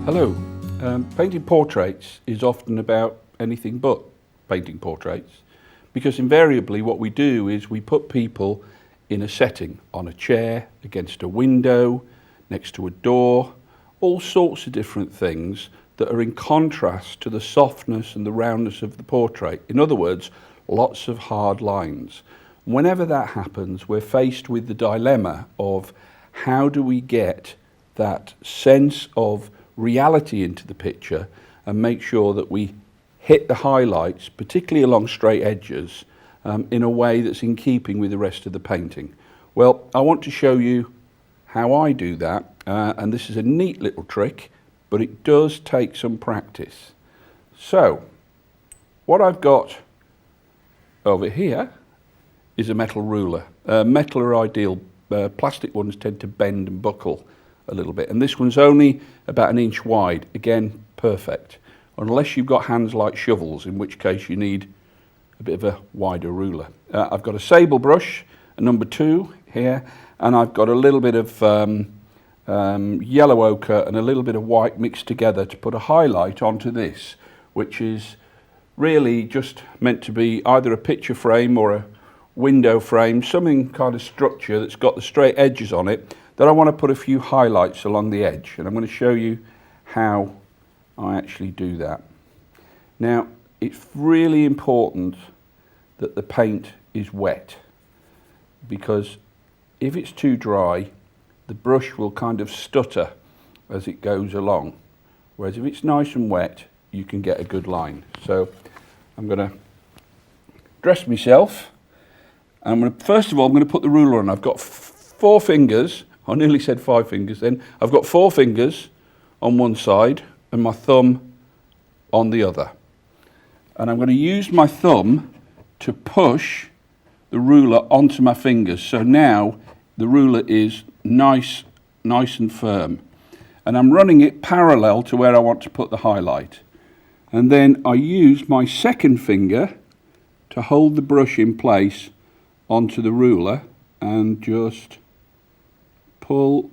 Hello. Painting portraits is often about anything but painting portraits, because invariably what we do is we put people in a setting, on a chair, against a window, next to a door, all sorts of different things that are in contrast to the softness and the roundness of the portrait. In other words, lots of hard lines. Whenever that happens, we're faced with the dilemma of how do we get that sense of reality into the picture and make sure that we hit the highlights, particularly along straight edges, in a way that's in keeping with the rest of the painting. Well, I want to show you how I do that, and this is a neat little trick, but it does take some practice. So, what I've got over here is a metal ruler. Metal are ideal. Plastic ones tend to bend and buckle a little bit, and this one's only about 1 inch wide. Again, perfect, unless you've got hands like shovels, in which case you need a bit of a wider ruler. I've got a sable brush, a number 2 here, and I've got a little bit of yellow ochre and a little bit of white mixed together to put a highlight onto this, which is really just meant to be either a picture frame or a window frame, something kind of structure that's got the straight edges on it, that I want to put a few highlights along the edge, and I'm going to show you how I actually do that. Now, it's really important that the paint is wet, because if it's too dry, the brush will kind of stutter as it goes along, whereas if it's nice and wet, you can get a good line. So I'm going to dress myself. First of all, I'm going to put the ruler on. I've got 4 fingers. I nearly said 5 fingers then. I've got 4 fingers on one side and my thumb on the other. And I'm going to use my thumb to push the ruler onto my fingers. So now the ruler is nice and firm. And I'm running it parallel to where I want to put the highlight. And then I use my second finger to hold the brush in place onto the ruler and just pull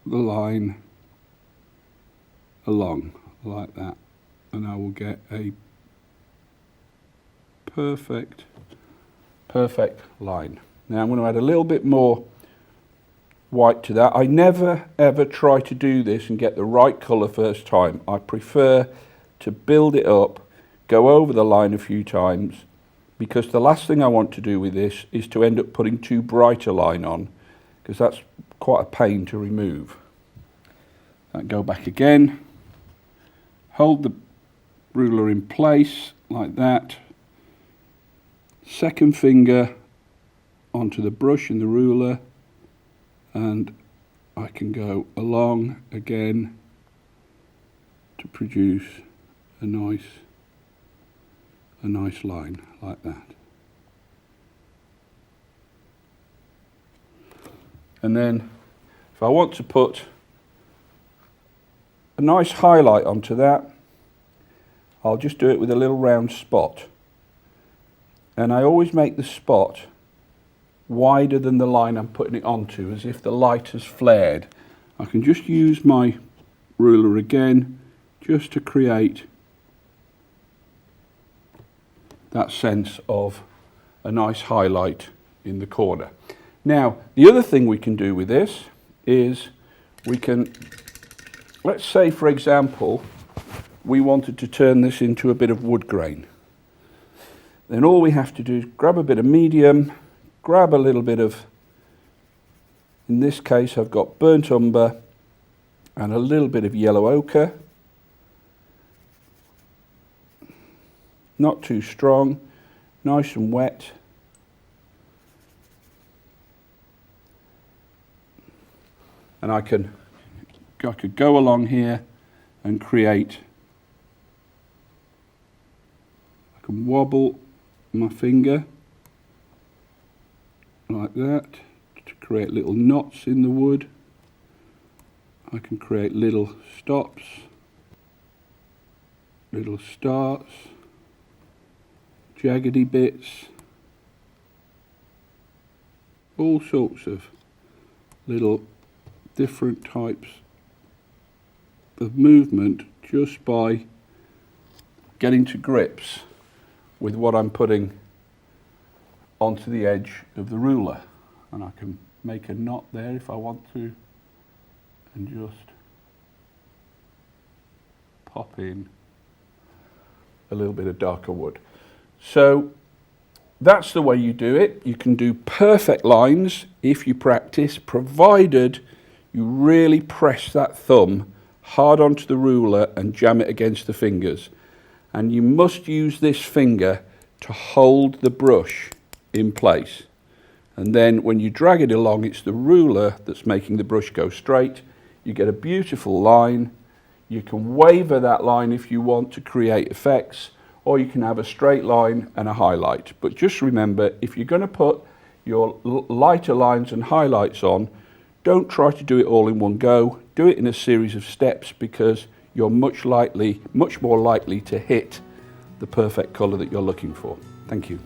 the line along like that, and I will get a perfect line. Now I'm going to add a little bit more white to that. I never ever try to do this and get the right colour first time. I prefer to build it up, go over the line a few times, because the last thing I want to do with this is to end up putting too bright a line on, because that's quite a pain to remove. And go back again, hold the ruler in place like that, second finger onto the brush and the ruler, and I can go along again to produce a nice line like that. And then if I want to put a nice highlight onto that, I'll just do it with a little round spot. And I always make the spot wider than the line I'm putting it onto, as if the light has flared. I can just use my ruler again just to create that sense of a nice highlight in the corner. Now, the other thing we can do with this is we can, let's say for example, we wanted to turn this into a bit of wood grain. Then all we have to do is grab a bit of medium, grab a little bit of, in this case I've got burnt umber and a little bit of yellow ochre. Not too strong, nice and wet. And I could go along here and create, I can wobble my finger like that to create little knots in the wood. I can create little stops, little starts, jaggedy bits, all sorts of little different types of movement just by getting to grips with what I'm putting onto the edge of the ruler. And I can make a knot there if I want to, and just pop in a little bit of darker wood. So that's the way you do it. You can do perfect lines if you practice, provided you really press that thumb hard onto the ruler and jam it against the fingers. And you must use this finger to hold the brush in place. And then when you drag it along, it's the ruler that's making the brush go straight. You get a beautiful line. You can waver that line if you want to create effects, or you can have a straight line and a highlight. But just remember, if you're going to put your lighter lines and highlights on, don't try to do it all in one go. Do it in a series of steps, because you're much more likely to hit the perfect colour that you're looking for. Thank you.